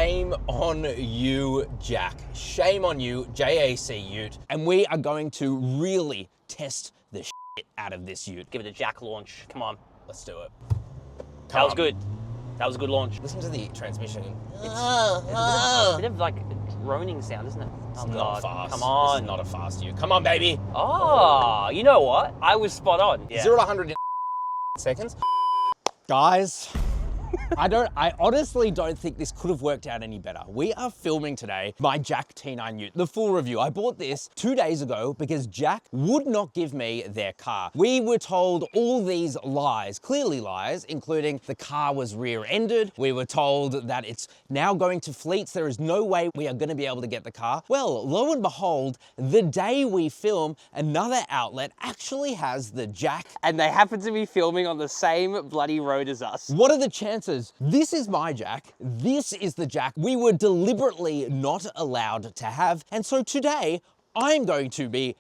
Shame on you, Jack. Shame on you, JAC Ute. And we are going to really test the shit out of this Ute. Give it a Jack launch. Come on. Let's do it. That was good. That was a good launch. Listen to the transmission. It's a bit of like a droning sound, isn't it? It's not fast. Come on. This is not a fast Ute. Come on, baby. Oh, you know what? I was spot on. Yeah. 0 to 100 in seconds. Guys, I honestly don't think this could have worked out any better. We are filming today my JAC T9 Ute, the full review. I bought this 2 days ago because JAC would not give me their car. We were told all these lies, clearly lies, including the car was rear-ended. We were told that it's now going to fleets. There is no way we are going to be able to get the car. Well, lo and behold, the day we film, another outlet actually has the JAC. And they happen to be filming on the same bloody road as us. What are the chances? This is my JAC. This is the JAC we were deliberately not allowed to have. And so today, I'm going to be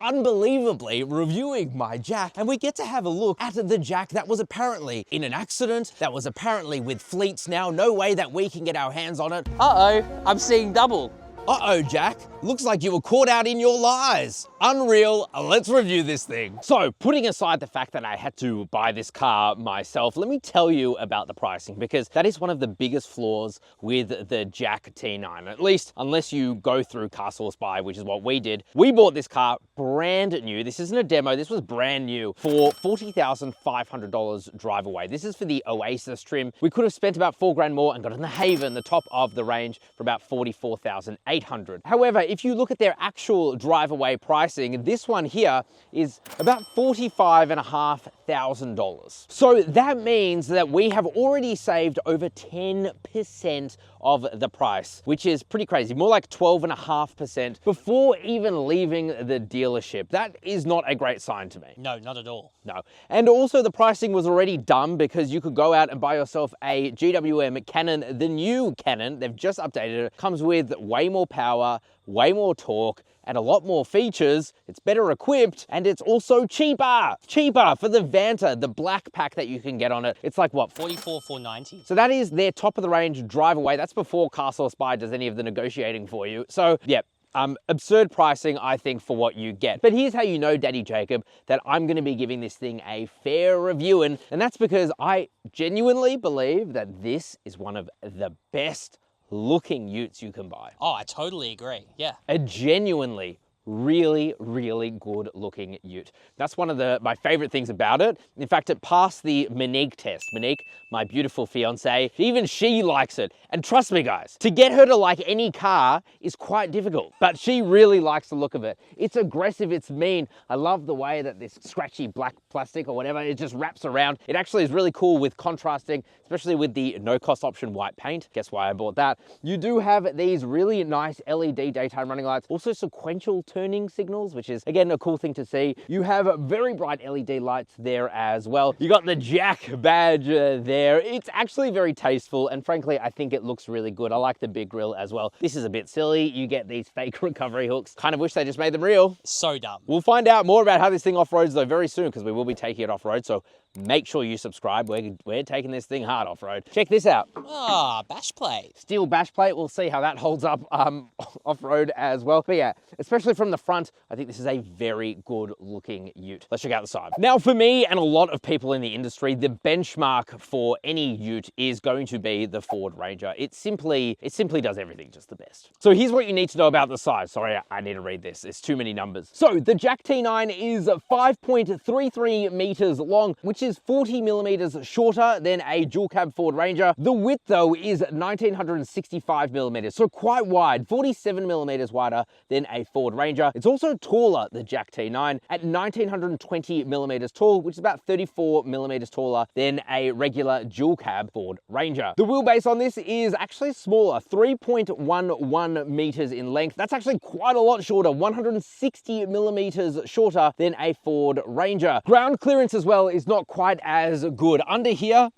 unbelievably reviewing my JAC, and we get to have a look at the JAC that was apparently in an accident, that was apparently with fleets now. No way that we can get our hands on it. Uh-oh, I'm seeing double. Uh-oh, JAC. Looks like you were caught out in your lies. Unreal. Let's review this thing. So, putting aside the fact that I had to buy this car myself, let me tell you about the pricing, because that is one of the biggest flaws with the JAC T9, at least unless you go through CarSauce buy, which is what we did. We bought this car brand new. This isn't a demo. This was brand new for $40,500 drive away. This is for the Oasis trim. We could have spent about $4 more and got in the Haven, the top of the range, for about $44,800. However, if you look at their actual drive away pricing, this one here is about $45,500. So that means that we have already saved over 10% of the price, which is pretty crazy, more like 12.5% before even leaving the dealership. That is not a great sign to me. No, not at all. No. And also the pricing was already dumb because you could go out and buy yourself a GWM Cannon, the new Cannon. They've just updated it. Comes with way more power, way more torque, and a lot more features. It's better equipped, and it's also cheaper. Cheaper for the Vanta, the black pack that you can get on it. It's like what? $44,490. So that is their top of the range drive away. That's before CarSauce buy does any of the negotiating for you. So yeah, absurd pricing, I think, for what you get. But here's how you know, Daddy Jacob, that I'm gonna be giving this thing a fair review, and that's because I genuinely believe that this is one of the best looking Utes you can buy. Oh, I totally agree, yeah. A genuinely really, really good looking Ute. That's one of my favorite things about it. In fact, it passed the Monique test. Monique, my beautiful fiance, even she likes it. And trust me guys, to get her to like any car is quite difficult, but she really likes the look of it. It's aggressive, it's mean. I love the way that this scratchy black plastic or whatever, it just wraps around. It actually is really cool with contrasting, especially with the no cost option white paint. Guess why I bought that? You do have these really nice LED daytime running lights, also sequential turning signals, which is again a cool thing to see. You have very bright LED lights there as well. You got the JAC badge there. It's actually very tasteful, and frankly I think it looks really good. I like the big grille as well. This is a bit silly. You get these fake recovery hooks. Kind of wish they just made them real. So dumb. We'll find out more about how this thing off-roads though very soon, because we will be taking it off-road, so make sure you subscribe. We're taking this thing hard off-road. Check this out. Ah, bash plate. Steel bash plate. We'll see how that holds up off-road as well. But yeah, especially from the front, I think this is a very good looking Ute. Let's check out the side. Now for me and a lot of people in the industry, the benchmark for any Ute is going to be the Ford Ranger. It simply does everything just the best. So here's what you need to know about the size. Sorry, I need to read this. It's too many numbers. So the JAC T9 is 5.33 meters long, which is 40 millimeters shorter than a dual cab Ford Ranger. The width though is 1965 millimeters, so quite wide, 47 millimeters wider than a Ford Ranger. It's also taller, the JAC T9, at 1920 millimeters tall, which is about 34 millimeters taller than a regular dual cab Ford Ranger. The wheelbase on this is actually smaller, 3.11 meters in length. That's actually quite a lot shorter, 160 millimeters shorter than a Ford Ranger. Ground clearance as well is not quite as good. Under here,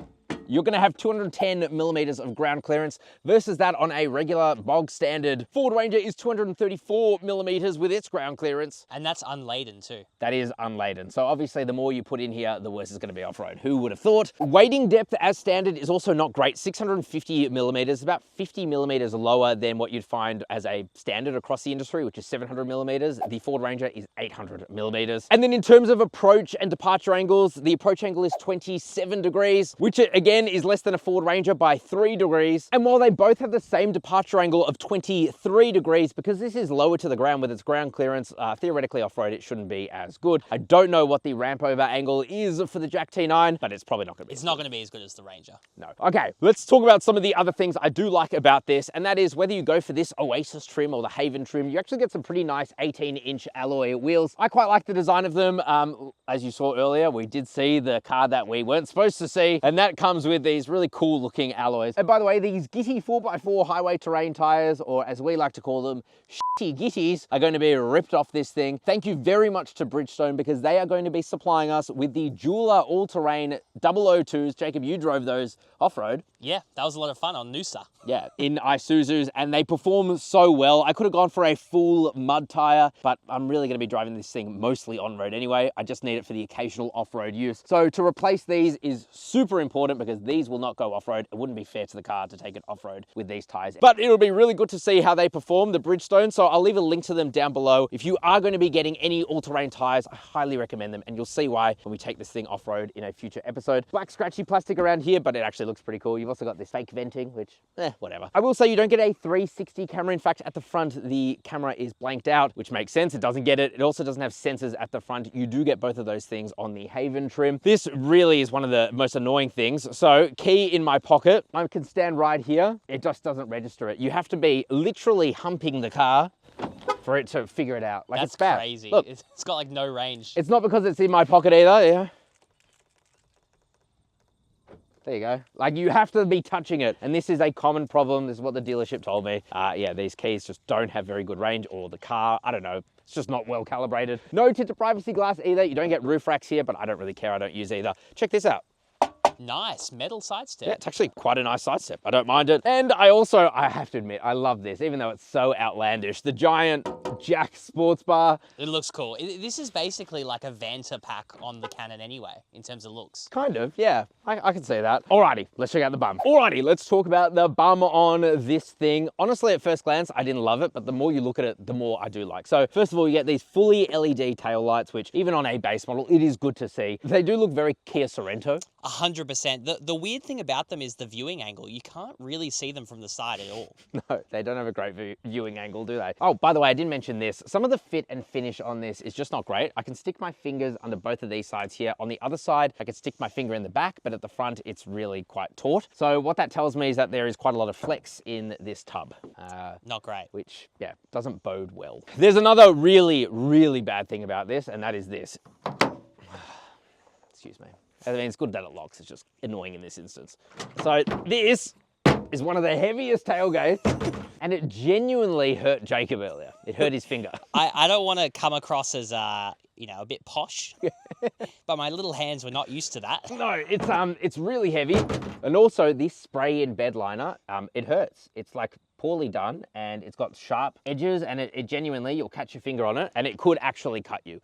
you're gonna have 210 millimeters of ground clearance versus that on a regular bog standard Ford Ranger is 234 millimeters with its ground clearance. And that's unladen too. That is unladen. So obviously the more you put in here, the worse it's gonna be off-road. Who would have thought? Wading depth as standard is also not great. 650 millimeters, about 50 millimeters lower than what you'd find as a standard across the industry, which is 700 millimeters. The Ford Ranger is 800 millimeters. And then in terms of approach and departure angles, the approach angle is 27 degrees, which again is less than a Ford Ranger by 3 degrees. And while they both have the same departure angle of 23 degrees, because this is lower to the ground with its ground clearance, theoretically off-road, it shouldn't be as good. I don't know what the ramp over angle is for the JAC T9, but it's probably not gonna be. It's not gonna be as good as the Ranger. No. Okay, let's talk about some of the other things I do like about this, and that is whether you go for this Oasis trim or the Haven trim, you actually get some pretty nice 18-inch alloy wheels. I quite like the design of them. As you saw earlier, we did see the car that we weren't supposed to see, and that comes with these really cool looking alloys. And by the way, these Gitty 4x4 highway terrain tires, or as we like to call them, shitty Gitties, are going to be ripped off this thing. Thank you very much to Bridgestone, because they are going to be supplying us with the Jeweler all-terrain 002s. Jacob, you drove those off-road. Yeah, that was a lot of fun on Noosa. Yeah, in Isuzus, and they perform so well. I could have gone for a full mud tire, but I'm really going to be driving this thing mostly on-road anyway. I just need it for the occasional off-road use. So to replace these is super important, because these will not go off-road. It wouldn't be fair to the car to take it off-road with these tires. But it'll be really good to see how they perform, the Bridgestone. So I'll leave a link to them down below. If you are going to be getting any all-terrain tires, I highly recommend them, and you'll see why when we take this thing off-road in a future episode. Black scratchy plastic around here, but it actually looks pretty cool. You've also got this fake venting, which, whatever. I will say you don't get a 360 camera. In fact, at the front, the camera is blanked out, which makes sense. It doesn't get it. It also doesn't have sensors at the front. You do get both of those things on the Haven trim. This really is one of the most annoying things. So, key in my pocket, I can stand right here. It just doesn't register it. You have to be literally humping the car for it to figure it out. Like, that's it's bad. Crazy. Look, it's got like no range. it's not because it's in my pocket either, yeah. There you go. Like, you have to be touching it. And this is a common problem. This is what the dealership told me. Yeah, these keys just don't have very good range, or the car, I don't know. It's just not well calibrated. No tinted privacy glass either. You don't get roof racks here, but I don't really care. I don't use either. Check this out. Nice, metal side step. Yeah, it's actually quite a nice side step. I don't mind it. And I have to admit, I love this, even though it's so outlandish. The giant JAC sports bar. It looks cool. This is basically like a Vanta pack on the Cannon anyway, in terms of looks. Kind of, yeah. I can see that. Alrighty, let's check out the bum. Alrighty, let's talk about the bum on this thing. Honestly, at first glance, I didn't love it, but the more you look at it, the more I do like. So first of all, you get these fully LED tail lights, which even on a base model, it is good to see. They do look very Kia Sorento. 100%. The weird thing about them is the viewing angle. You can't really see them from the side at all. No, they don't have a great viewing angle, do they? Oh, by the way, I didn't mention this. Some of the fit and finish on this is just not great. I can stick my fingers under both of these sides here. On the other side, I can stick my finger in the back, but at the front, it's really quite taut. So what that tells me is that there is quite a lot of flex in this tub. Not great. Which, yeah, doesn't bode well. There's another really, really bad thing about this, and that is this. Excuse me. I mean, it's good that it locks. It's just annoying in this instance. So this is one of the heaviest tailgates, and it genuinely hurt Jacob earlier. It hurt his finger. I don't want to come across as, you know, a bit posh, but my little hands were not used to that. No, it's really heavy. And also this spray in bed liner, it hurts. It's like poorly done, and it's got sharp edges, and it genuinely, you'll catch your finger on it, and it could actually cut you.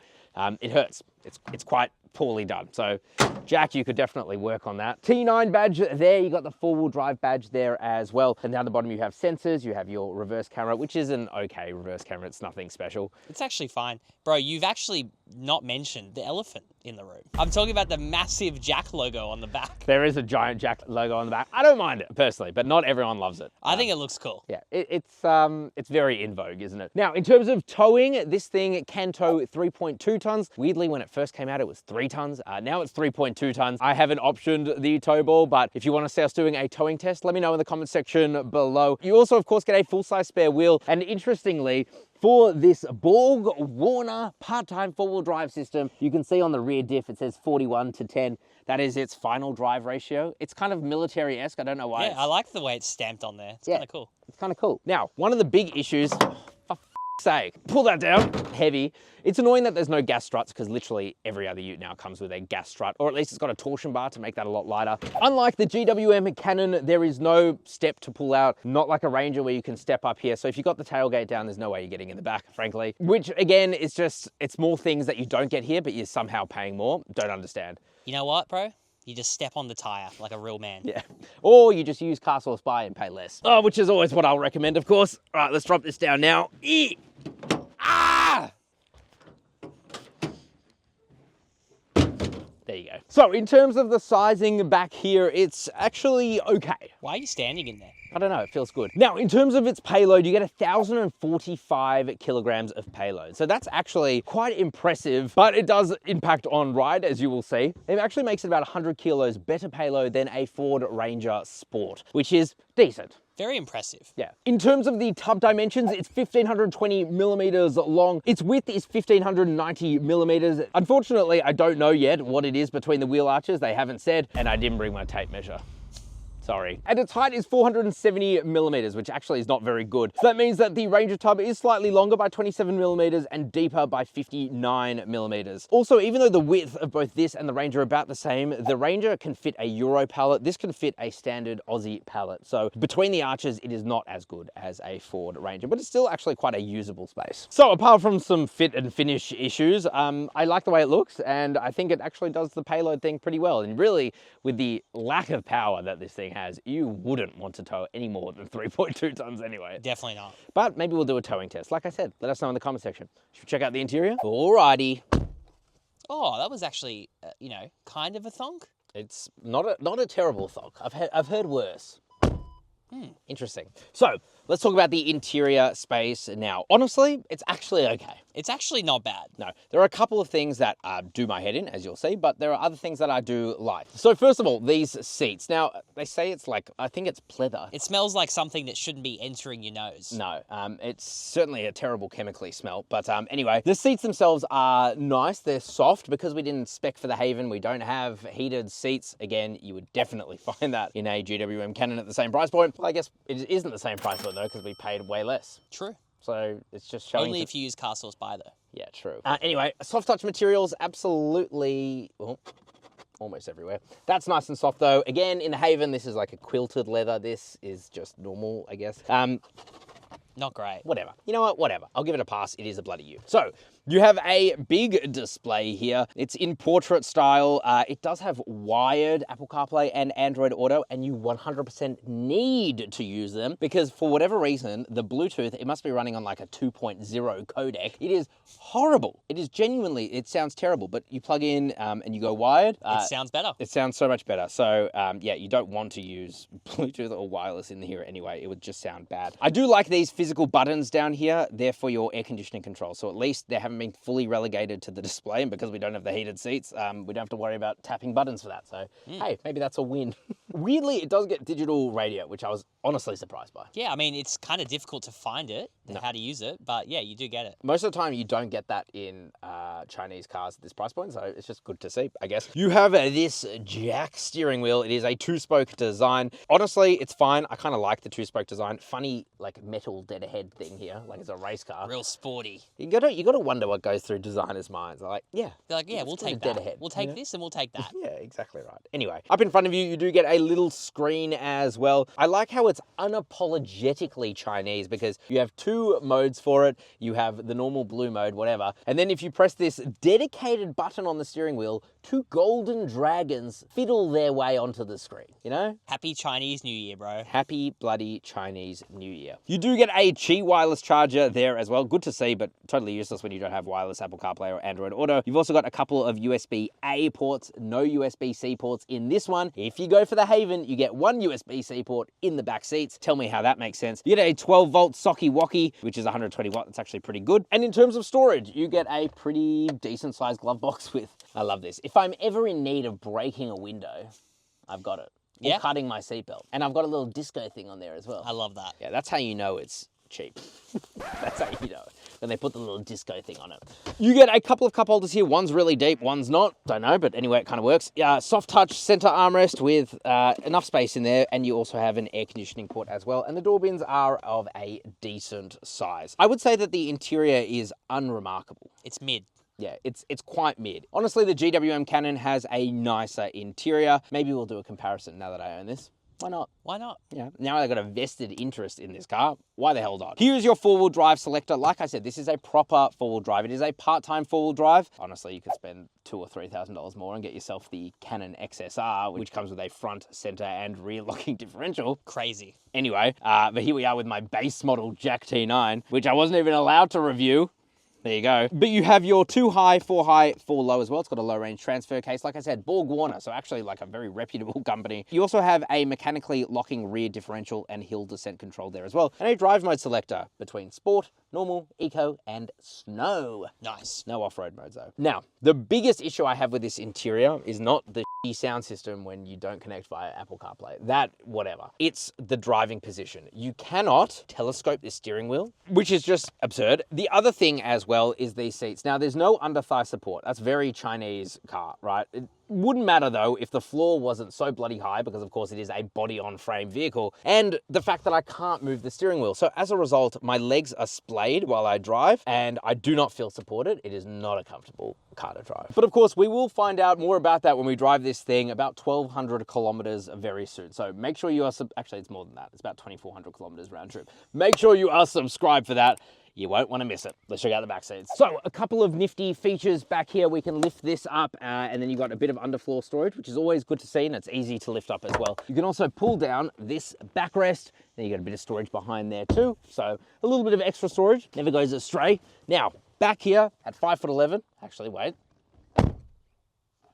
It hurts. It's quite poorly done. So JAC, you could definitely work on that. T9 badge there, you got the 4-wheel drive badge there as well. And down the bottom you have sensors, you have your reverse camera, which is an okay reverse camera, it's nothing special. It's actually fine. Bro, you've actually not mentioned the elephant in the room. I'm talking about the massive JAC logo on the back. There is a giant JAC logo on the back. I don't mind it personally, but not everyone loves it. I think it looks cool. Yeah, it's very in vogue, isn't it? Now, in terms of towing, this thing can tow 3.2 tons. Weirdly, when it first came out, it was 3 tons. Now it's 3.2 tons. I haven't optioned the tow ball, but if you want to see us doing a towing test, let me know in the comment section below. You also, of course, get a full-size spare wheel. And interestingly, for this Borg Warner part-time 4-wheel drive system, you can see on the rear diff, it says 41:10. That is its final drive ratio. It's kind of military-esque. I don't know why. Yeah, I like the way it's stamped on there. It's kind of cool. It's kind of cool. Now, one of the big issues, for sake. Pull that down. Heavy. It's annoying that there's no gas struts because literally every other Ute now comes with a gas strut, or at least it's got a torsion bar to make that a lot lighter. Unlike the GWM Cannon, there is no step to pull out, not like a Ranger where you can step up here. So if you've got the tailgate down, there's no way you're getting in the back, frankly. Which again, it's more things that you don't get here, but you're somehow paying more. Don't understand. You know what, bro? You just step on the tire like a real man. Yeah. Or you just use CarSauce buy and pay less. Oh, which is always what I'll recommend, of course. All right, let's drop this down now. Ah! There you go. So in terms of the sizing back here, it's actually okay. Why are you standing in there? I don't know, it feels good. Now, in terms of its payload, you get 1,045 kilograms of payload. So that's actually quite impressive, but it does impact on ride, as you will see. It actually makes it about 100 kilos better payload than a Ford Ranger Sport, which is decent. Very impressive. Yeah. In terms of the tub dimensions, it's 1,520 millimeters long. Its width is 1,590 millimeters. Unfortunately, I don't know yet what it is between the wheel arches. They haven't said, and I didn't bring my tape measure. Sorry. And its height is 470 millimeters, which actually is not very good. So that means that the Ranger tub is slightly longer by 27 millimeters and deeper by 59 millimeters. Also, even though the width of both this and the Ranger are about the same, the Ranger can fit a Euro pallet. This can fit a standard Aussie pallet. So between the arches, it is not as good as a Ford Ranger, but it's still actually quite a usable space. So apart from some fit and finish issues, I like the way it looks, and I think it actually does the payload thing pretty well. And really, with the lack of power that this thing has, you wouldn't want to tow any more than 3.2 tons anyway. Definitely not. But maybe we'll do a towing test. Like I said, let us know in the comment section. Should we check out the interior? Alrighty. Oh, that was actually, you know, kind of a thonk. It's not a terrible thonk. I've heard worse. Interesting. So let's talk about the interior space now. Honestly, it's actually okay. It's actually not bad. No, there are a couple of things that do my head in, as you'll see, but there are other things that I do like. So first of all, these seats. Now, they say it's like, I think it's pleather. It smells like something that shouldn't be entering your nose. No, it's certainly a terrible chemically smell. But anyway, the seats themselves are nice. They're soft because we didn't spec for the Haven. We don't have heated seats. Again, you would definitely find that in a GWM Cannon at the same price point. Well, I guess it isn't the same price point though, because we paid way less. True. So it's just showing. Only if you use CarSauce buy though. Yeah, true. Anyway, soft touch materials, absolutely, well, almost everywhere. That's nice and soft though. Again, in the Haven, this is like a quilted leather. This is just normal, I guess. Not great. Whatever. You know what? Whatever. I'll give it a pass. It is a bloody Ute. So you have a big display here. It's in portrait style. It does have wired Apple CarPlay and Android Auto, and you 100% need to use them because for whatever reason, the Bluetooth, it must be running on like a 2.0 codec. It is horrible. It is genuinely, it sounds terrible, but you plug in and you go wired. It sounds better. It sounds so much better. So yeah, you don't want to use Bluetooth or wireless in here anyway. It would just sound bad. I do like these physical buttons down here. They're for your air conditioning control. So at least they haven't been fully relegated to the display, and because we don't have the heated seats, we don't have to worry about tapping buttons for that. So hey, maybe that's a win. Weirdly, it does get digital radio, which I was honestly surprised by. Yeah, I mean, it's kind of difficult to find it, how to use it, but yeah, you do get it. Most of the time, you don't get that in Chinese cars at this price point, so it's just good to see, I guess. You have this JAC steering wheel. It is a two-spoke design. Honestly, it's fine. I kind of like the two-spoke design. Funny, like, metal dead ahead thing here, like it's a race car. Real sporty. You gotta wonder what goes through designers' minds. They're like, yeah. They're like, yeah, we'll take that. Ahead, we'll take this and we'll take that. Yeah, exactly right. Anyway, up in front of you, you do get a little screen as well. I like how it's unapologetically Chinese because you have two modes for it. You have the normal blue mode, whatever. And then if you press this dedicated button on the steering wheel, two golden dragons fiddle their way onto the screen, you know? Happy Chinese New Year, bro. Happy bloody Chinese New Year. You do get a Qi wireless charger there as well. Good to see, but totally useless when you don't have wireless Apple CarPlay or Android Auto. You've also got a couple of USB-A ports, no USB-C ports in this one. If you go for the Haven, you get one USB-C port in the back seats. Tell me how that makes sense. You get a 12-volt socky wocky, which is 120 watt. That's actually pretty good. And in terms of storage, you get a pretty decent-sized glove box with, I love this. If I'm ever in need of breaking a window, I've got it. Or cutting my seatbelt. And I've got a little disco thing on there as well. I love that. Yeah, that's how you know it's cheap. That's how you know it. and they put the little disco thing on it. You get a couple of cup holders here. One's really deep, one's not. Don't know, but anyway, it kind of works. Soft touch center armrest with enough space in there, and you also have an air conditioning port as well, and the door bins are of a decent size. I would say that the interior is unremarkable. It's mid. Yeah, it's quite mid. Honestly, the GWM Cannon has a nicer interior. Maybe we'll do a comparison now that I own this. Why not? Why not? Yeah, now I've got a vested interest in this car. Why the hell not? Here's your four-wheel drive selector. Like I said, this is a proper four-wheel drive. It is a part-time four-wheel drive. Honestly, you could spend $2,000 or $3,000 more and get yourself the Cannon XSR, which comes with a front, center, and rear locking differential. Crazy. Anyway, but here we are with my base model JAC T9, which I wasn't even allowed to review. There you go. But you have your 2 high, 4 high, 4 low as well. It's got a low range transfer case. Like I said, Borg Warner, so actually like a very reputable company. You also have a mechanically locking rear differential and hill descent control there as well. And a drive mode selector between sport, normal, eco, and snow. Nice. No off-road modes though. Now, the biggest issue I have with this interior is not the sound system when you don't connect via Apple CarPlay. That, whatever. It's the driving position. You cannot telescope this steering wheel, which is just absurd. The other thing as well is these seats. Now, there's no under-thigh support. That's very Chinese car, right? It wouldn't matter though if the floor wasn't so bloody high, because of course it is a body-on-frame vehicle, and the fact that I can't move the steering wheel. So as a result, my legs are splayed while I drive, and I do not feel supported. It is not a comfortable car to drive. But of course, we will find out more about that when we drive this thing about 1,200 kilometers very soon. So make sure you are, actually it's more than that. It's about 2,400 kilometers round trip. Make sure you are subscribed for that. You won't want to miss it. Let's check out the back seats. So a couple of nifty features back here. We can lift this up and then you've got a bit of underfloor storage, which is always good to see, and it's easy to lift up as well. You can also pull down this backrest. Then you got a bit of storage behind there too. So a little bit of extra storage, never goes astray. Now, back here at 5'11", actually wait.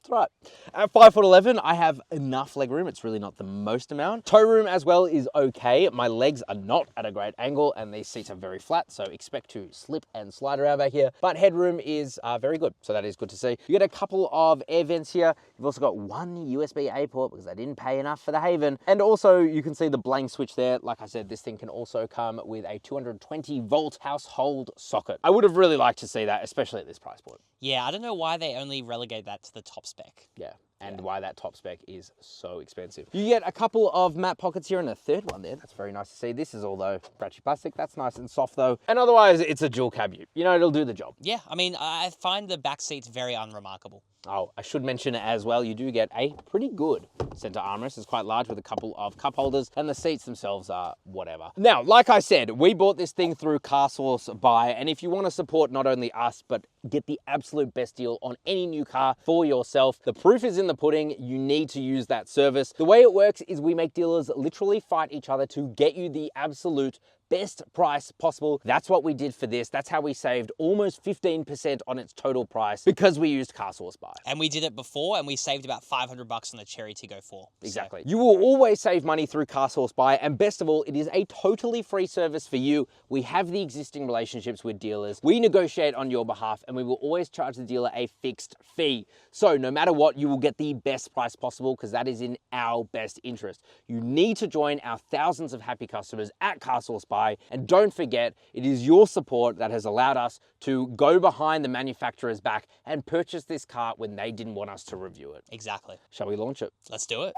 That's right. At 5'11", I have enough leg room. It's really not the most amount. Toe room as well is okay. My legs are not at a great angle and these seats are very flat, so expect to slip and slide around back here. But headroom is very good, so that is good to see. You get a couple of air vents here. You've also got one USB-A port because I didn't pay enough for the Haven. And also you can see the blank switch there. Like I said, this thing can also come with a 220 volt household socket. I would have really liked to see that, especially at this price point. Yeah, I don't know why they only relegate that to the top spec. Yeah, and why that top spec is so expensive. You get a couple of matte pockets here and a third one there. That's very nice to see. This is all though scratchy plastic. That's nice and soft though. And otherwise, it's a dual cab ute. You know, it'll do the job. Yeah, I mean, I find the back seats very unremarkable. Oh, I should mention as well, you do get a pretty good center armrest. It's quite large with a couple of cup holders, and the seats themselves are whatever. Now, like I said, we bought this thing through CarSauce Buy, and if you want to support not only us, but get the absolute best deal on any new car for yourself, the proof is in the pudding. You need to use that service. The way it works is we make dealers literally fight each other to get you the absolute best price possible. That's what we did for this. That's how we saved almost 15% on its total price because we used CarSauce Buy. And we did it before and we saved about $500 on the Cherry Tiggo 4. Exactly. You will always save money through CarSauce Buy, and best of all, it is a totally free service for you. We have the existing relationships with dealers. We negotiate on your behalf and we will always charge the dealer a fixed fee. So no matter what, you will get the best price possible because that is in our best interest. You need to join our thousands of happy customers at CarSauce Buy. And don't forget, it is your support that has allowed us to go behind the manufacturer's back and purchase this car when they didn't want us to review it. Exactly. Shall we launch it? Let's do it.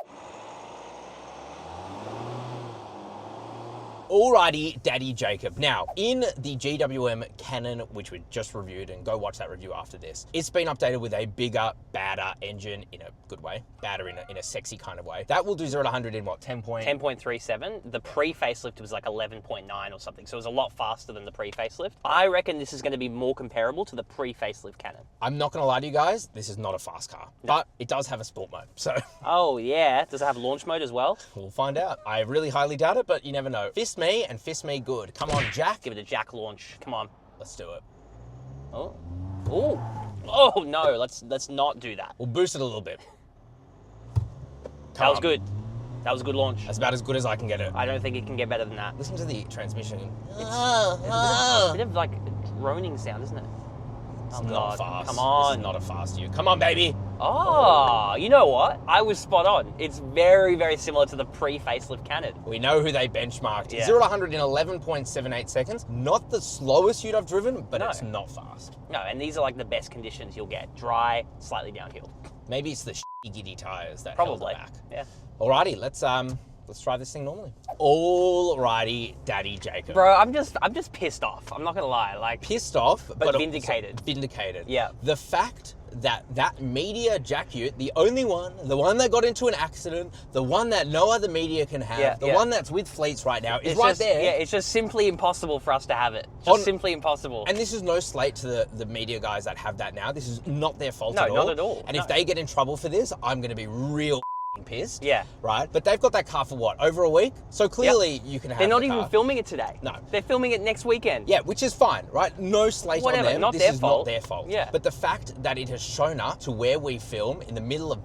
Alrighty, Daddy Jacob. Now, in the GWM Cannon, which we just reviewed, and go watch that review after this, it's been updated with a bigger, badder engine in a good way. Badder in a sexy kind of way. That will do 0 to 100 in what, 10.37. The pre-facelift was like 11.9 or something, so it was a lot faster than the pre-facelift. I reckon this is going to be more comparable to the pre-facelift Cannon. I'm not going to lie to you guys, this is not a fast car, but it does have a sport mode, so... Oh yeah, does it have launch mode as well? We'll find out. I really highly doubt it, but you never know. Fist me and fist me good. Come on, Jack. Give it a JAC launch. Come on. Let's do it. Oh. Oh. Oh no, let's not do that. We'll boost it a little bit. That was good. That was a good launch. That's about as good as I can get it. I don't think it can get better than that. Listen to the transmission. It's a bit of like droning sound, isn't it? It's Oh, not God. fast. Come on. This is not a fast Ute. Come on, baby. Oh, you know what? I was spot on. It's very, very similar to the pre-facelift Cannon. We know who they benchmarked. Yeah. 0 to 100 in 11.78 seconds. Not the slowest Ute I've driven, but No. it's not fast. No, and these are like the best conditions you'll get. Dry, slightly downhill. Maybe it's the giddy tires that Probably. held it back. Yeah. Alrighty, let's try this thing normally. Alrighty, Daddy Jacob. Bro, I'm just pissed off. I'm not gonna lie. Like, Pissed off, But vindicated. Vindicated. Yeah. The fact that media JAC Ute, the only one, the one that got into an accident, the one that no other media can have, Yeah, the yeah. one that's with fleets right now, is it's right just, there. Yeah, it's just simply impossible for us to have it. Just On- simply impossible. And this is no slate to the media guys that have that now. This is not their fault No, at all. not at all. And No. if they get in trouble for this, I'm going to be real pissed. Yeah. Right? But they've got that car for what? Over a week? So clearly you can have They're not the even car. filming it today. No. They're filming it next weekend. Yeah, which is fine, right? No slate Whatever, on them. not This their is fault. not their fault. Yeah. But the fact that it has shown up to where we film in the middle of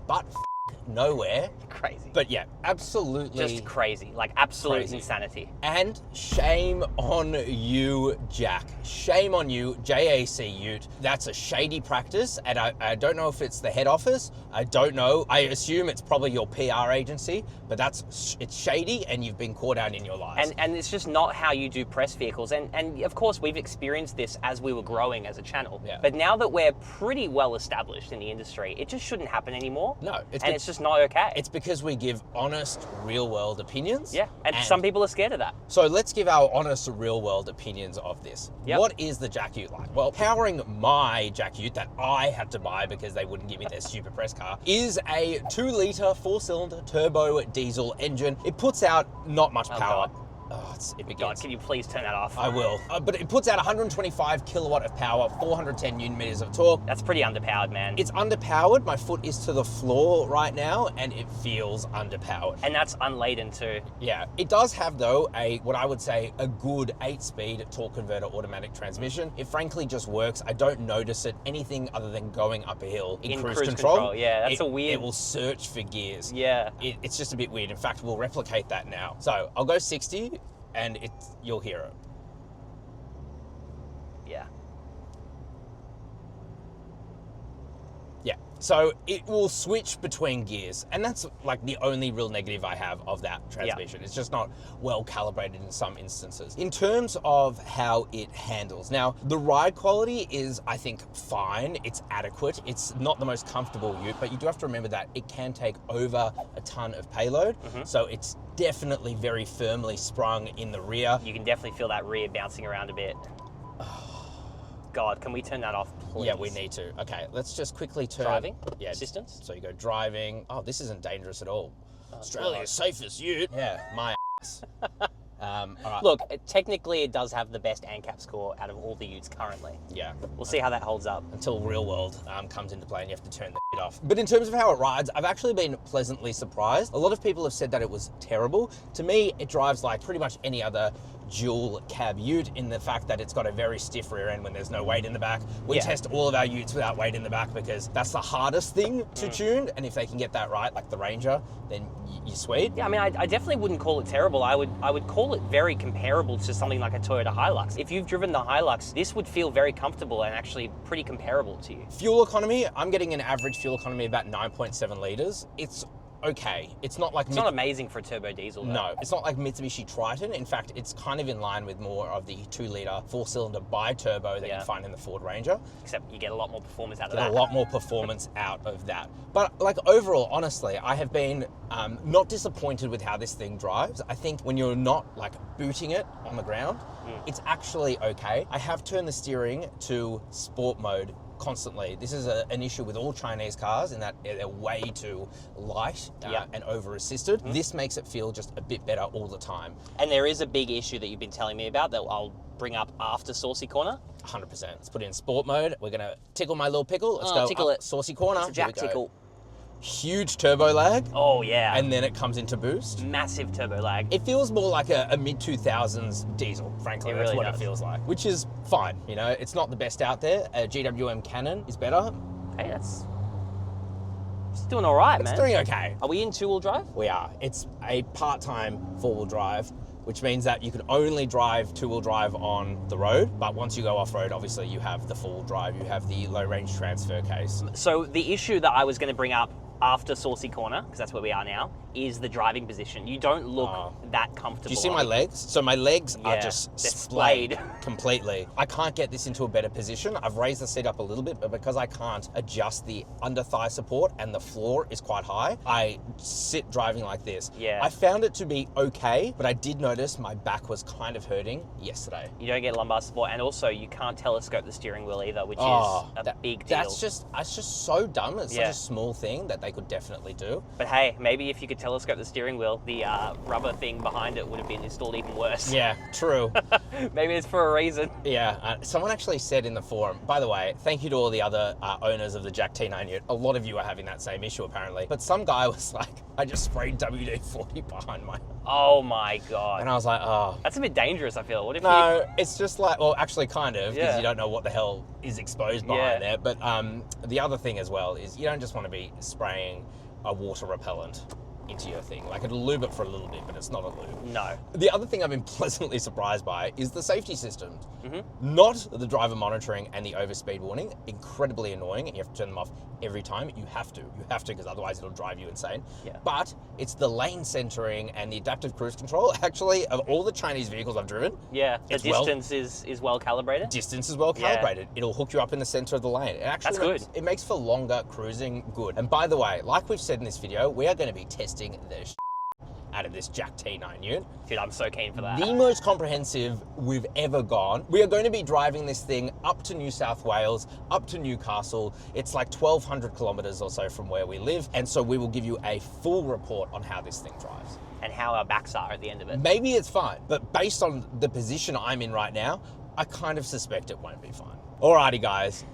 nowhere. Crazy. But yeah, absolutely. Just crazy. Like, absolute Crazy. insanity. And shame on you, Jack. Shame on you, JAC Ute. That's a shady practice, and I don't know if it's the head office. I don't know. I assume it's probably your PR agency, but it's shady, and you've been caught out in your lies. And it's just not how you do press vehicles. And of course, we've experienced this as we were growing as a channel. Yeah. But now that we're pretty well established in the industry, it just shouldn't happen anymore. No, it's just not okay. It's because we give honest, real-world opinions. Yeah, and some people are scared of that. So let's give our honest, real-world opinions of this. Yep. What is the JAC Ute like? Well, powering my JAC Ute that I had to buy because they wouldn't give me their stupid press car is a 2-litre 4-cylinder turbo diesel engine. It puts out not much power. God. Oh, it begins. God, can you please turn that off? I will. But it puts out 125 kilowatt of power, 410 newton meters of torque. That's pretty underpowered, man. It's underpowered. My foot is to the floor right now, and it feels underpowered. And that's unladen too. Yeah, it does have though what I would say a good 8-speed torque converter automatic transmission. It frankly just works. I don't notice it anything other than going up a hill in cruise control. Yeah, that's a weird. It will search for gears. Yeah. It's just a bit weird. In fact, we'll replicate that now. So I'll go 60, and you'll hear it. Yeah. Yeah, so it will switch between gears, and that's like the only real negative I have of that transmission. It's just not well calibrated in some instances. In terms of how it handles, now the ride quality is, I think, fine. It's adequate. It's not the most comfortable Ute, but you do have to remember that it can take over a ton of payload, so it's definitely very firmly sprung in the rear. You can definitely feel that rear bouncing around a bit. God, can we turn that off, please? Yeah, we need to. Okay, let's just quickly turn. Driving? Yeah. Assistance? So you go driving. Oh, this isn't dangerous at all. Oh, Australia's safest Ute. Yeah, my ass. All right. Look, technically it does have the best ANCAP score out of all the Utes currently. Yeah. We'll see how that holds up. Until real world comes into play and you have to turn the shit off. But in terms of how it rides, I've actually been pleasantly surprised. A lot of people have said that it was terrible. To me, it drives like pretty much any other dual cab Ute in the fact that it's got a very stiff rear end when there's no weight in the back. We Yeah. test all of our Utes without weight in the back because that's the hardest thing to tune. And if they can get that right, like the Ranger, then you're sweet. Yeah, I mean, I definitely wouldn't call it terrible. I would call it very comparable to something like a Toyota HiLux. If you've driven the HiLux, this would feel very comfortable and actually pretty comparable to you. Fuel economy, I'm getting an average fuel economy of about 9.7 litres. It's okay. It's not like It's not amazing for a turbo diesel, though. No, it's not like Mitsubishi Triton. In fact, it's kind of in line with more of the 2-litre 4-cylinder bi-turbo that you find in the Ford Ranger. Except you get a lot more performance out of Get that. a lot more performance out of that. But like overall, honestly, I have been not disappointed with how this thing drives. I think when you're not like booting it on the ground, it's actually okay. I have turned the steering to sport mode constantly. This is an issue with all Chinese cars in that they're way too light and over-assisted. This makes it feel just a bit better all the time. And there is a big issue that you've been telling me about that I'll bring up after Saucy Corner. 100%. Let's put it in sport mode. We're going to tickle my little pickle. Let's Oh, go tickle up it. Saucy Corner. It's a jack Here we go. tickle. Huge turbo lag. Oh, yeah. And then it comes into boost. Massive turbo lag. It feels more like a mid-2000s diesel, frankly. It That's really what does. it feels like. Which is fine, you know. It's not the best out there. A GWM Cannon is better. Hey, it's doing all right, It's man. doing okay. Are we in 2-wheel drive? We are. It's a part-time 4-wheel drive. which means that you can only drive two-wheel drive on the road, but once you go off-road, obviously you have the full drive, you have the low-range transfer case. So the issue that I was going to bring up after Saucy Corner, because that's where we are now, is the driving position. You don't look that comfortable. Do you see my legs? So my legs are just splayed splayed completely. I can't get this into a better position. I've raised the seat up a little bit, but because I can't adjust the under thigh support and the floor is quite high, I sit driving like this. Yeah. I found it to be okay, but I did notice my back was kind of hurting yesterday. You don't get lumbar support, and also you can't telescope the steering wheel either, which is a big deal. That's just so dumb. It's such a small thing that they could definitely do. But hey, maybe if you could telescope the steering wheel, the rubber thing behind it would have been installed even worse. Yeah, true. Maybe it's for a reason. Yeah, someone actually said in the forum, by the way, thank you to all the other owners of the JAC T9 Ute. A lot of you are having that same issue apparently. But some guy was like, I just sprayed WD-40 behind my... Oh my God. And I was like, oh. That's a bit dangerous, I feel. What if No, it's just like, well, actually kind of, because Yeah. you don't know what the hell is exposed behind there. But the other thing as well is you don't just want to be spraying a water repellent into your thing. Like, it'll lube it for a little bit, but it's not a lube. No. The other thing I've been pleasantly surprised by is the safety systems. Not the driver monitoring and the overspeed warning. Incredibly annoying, and you have to turn them off every time. You have to, because otherwise it'll drive you insane. Yeah. But it's the lane centering and the adaptive cruise control. Actually, of all the Chinese vehicles I've driven, Yeah, the distance is well calibrated. distance is well calibrated. It'll hook you up in the center of the lane. It actually That's good. It makes for longer cruising good. And by the way, like we've said in this video, we are going to be testing the out of this JAC T9 Ute. Dude, I'm so keen for that. The most comprehensive we've ever gone. We are going to be driving this thing up to New South Wales, up to Newcastle. It's like 1,200 kilometers or so from where we live. And so we will give you a full report on how this thing drives. And how our backs are at the end of it. Maybe it's fine, but based on the position I'm in right now, I kind of suspect it won't be fine. Alrighty guys,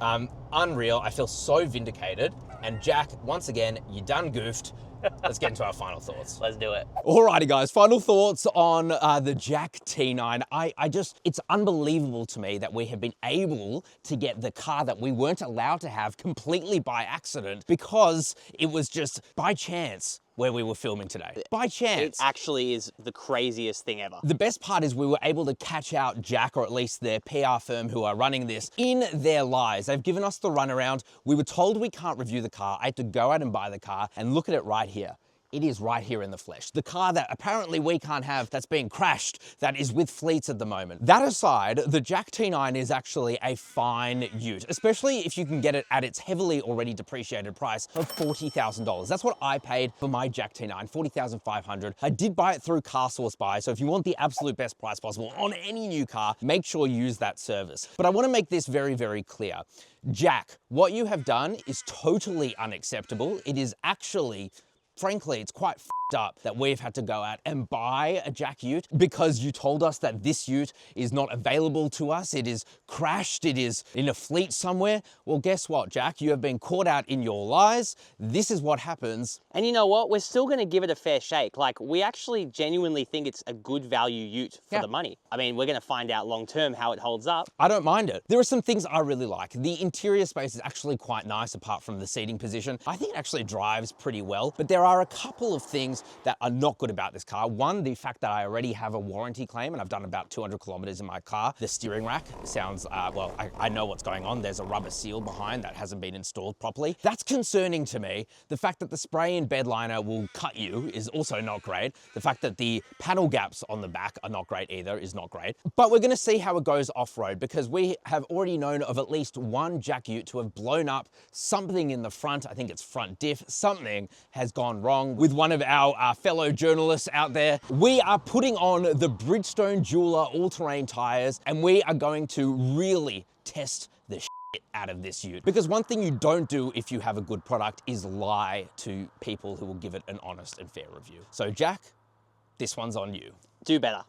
unreal. I feel so vindicated. And Jack, once again, you done goofed. Let's get into our final thoughts. Let's do it. Alrighty guys, final thoughts on the JAC T9. It's unbelievable to me that we have been able to get the car that we weren't allowed to have completely by accident because it was just by chance where we were filming today. By chance. It actually is the craziest thing ever. The best part is we were able to catch out JAC, or at least their PR firm who are running this, in their lies. They've given us the runaround. We were told we can't review the car. I had to go out and buy the car, and look at it right here. It is right here in the flesh. The car that apparently we can't have, that's being crashed, that is with fleets at the moment. That aside, the JAC T9 is actually a fine ute, especially if you can get it at its heavily already depreciated price of $40,000. That's what I paid for my JAC T9, $40,500. I did buy it through CarSauce Buy, so if you want the absolute best price possible on any new car, make sure you use that service. But I want to make this very, very clear. JAC, what you have done is totally unacceptable. It is actually, frankly, it's quite f***ed up that we've had to go out and buy a JAC Ute because you told us that this Ute is not available to us. It is crashed. It is in a fleet somewhere. Well, guess what, JAC? You have been caught out in your lies. This is what happens. And you know what? We're still going to give it a fair shake. Like, we actually genuinely think it's a good value ute for the money. I mean, we're going to find out long term how it holds up. I don't mind it. There are some things I really like. The interior space is actually quite nice apart from the seating position. I think it actually drives pretty well, but there are a couple of things that are not good about this car. One, the fact that I already have a warranty claim and I've done about 200 kilometers in my car. The steering rack sounds, well, I know what's going on. There's a rubber seal behind that hasn't been installed properly. That's concerning to me. The fact that the spray-in bed liner will cut you is also not great. The fact that the panel gaps on the back are not great either is not great. But we're gonna see how it goes off-road because we have already known of at least one JAC Ute to have blown up something in the front. I think it's front diff. Something has gone wrong with one of our fellow journalists out there. We are putting on the Bridgestone Jeweler all-terrain tires and we are going to really test the shit out of this ute. Because one thing you don't do if you have a good product is lie to people who will give it an honest and fair review. So Jack, this one's on you. Do better.